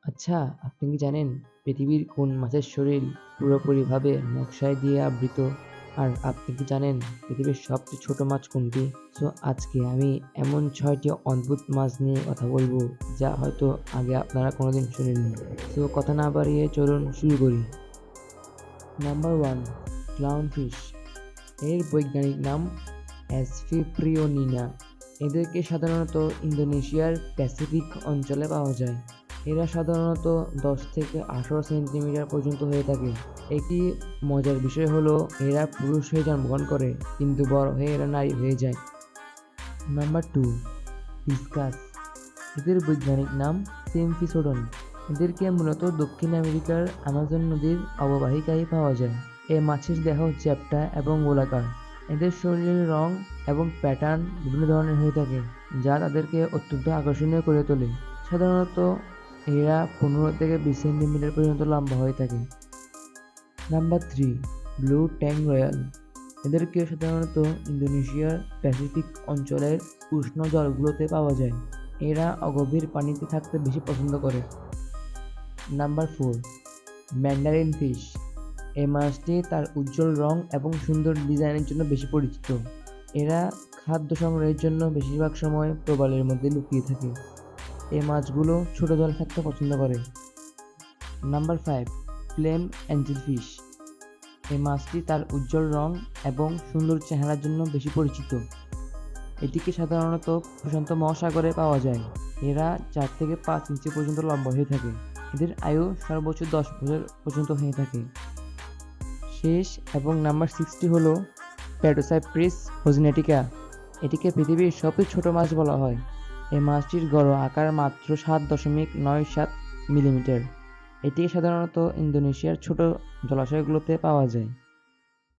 আচ্ছা, আপনি কি জানেন পৃথিবীর কোন মাছের শরীর পুরোপুরিভাবে নকশায় দিয়ে আবৃত? আর আপনি কি জানেন পৃথিবীর সবচেয়ে ছোট মাছ কোনটি? সো আজকে আমি এমন ৬টি অদ্ভুত মাছ নিয়ে কথা বলবো যা হয়তো আগে আপনারা কোনোদিন শুনেননি। সো কথা না বাড়িয়ে চলুন শুরু করি। Number 1, clownfish. এর বৈজ্ঞানিক নাম অ্যাসফিপ্রিওনিনা। এদেরকে সাধারণত ইন্দোনেশিয়ার প্যাসিফিক অঞ্চলে পাওয়া যায়। এরা সাধারণত ১০ থেকে ১৮ সেন্টিমিটার পর্যন্ত হয়ে থাকে। একটি মজার বিষয় হলো এরা পুরুষ হয়ে জন্মগ্রহণ করে কিন্তু বড় হয়ে এরা নারী হয়ে যায়। Number 2, discuss. এদের বৈজ্ঞানিক নাম সিম্ফিসোডন। এদেরকে মূলত দক্ষিণ আমেরিকার আমাজন নদীর অববাহিকায় পাওয়া যায়। এ মাছের দেহ চ্যাপ্টা এবং গোলাকার। এদের শরীরের রং এবং প্যাটার্ন বিভিন্ন ধরনের হয়ে থাকে যা তাদেরকে অত্যন্ত আকর্ষণীয় করে তোলে। সাধারণত এরা ১৫ থেকে ২০ সেন্টিমিটার পর্যন্ত লম্বা হয়ে থাকে। নাম্বার 3, ব্লু ট্যাং রয়্যাল। এদেরকে সাধারণত ইন্দোনেশিয়ার প্যাসিফিক অঞ্চলের উষ্ণ জলগুলোতে পাওয়া যায়। এরা অগভীর পানিতে থাকতে বেশি পছন্দ করে। Number 4, Mandarin fish. এই মাছটি তার উজ্জ্বল রং এবং সুন্দর ডিজাইনের জন্য বেশি পরিচিত। এরা খাদ্য সংগ্রহের জন্য বেশিরভাগ সময় প্রবালের মধ্যে লুকিয়ে থাকে। এই মাছগুলো ছোট জলে থাকতে পছন্দ করে। Number 5, flame angelfish. এই মাছটি তার উজ্জ্বল রং এবং সুন্দর চেহারার জন্য বেশি পরিচিত। এটিকে সাধারণত প্রশান্ত মহাসাগরে পাওয়া যায়। এরা ৪ থেকে ৫ ইঞ্চি পর্যন্ত লম্বা হয়ে থাকে। এদের আয়ু সর্বোচ্চ ১০ বছর পর্যন্ত হয়ে থাকে। শেষ এবং নাম্বার ৬টি হলো প্যাডোসাইপ্রিস হোজনেটিকা। এটিকে পৃথিবীর সবচেয়ে ছোট মাছ বলা হয়। এই মাছটির গড় আকার মাত্র ৭.৯৭ মিলিমিটার। এটি সাধারণত ইন্দোনেশিয়ার ছোট জলাশয়গুলোতে পাওয়া যায়।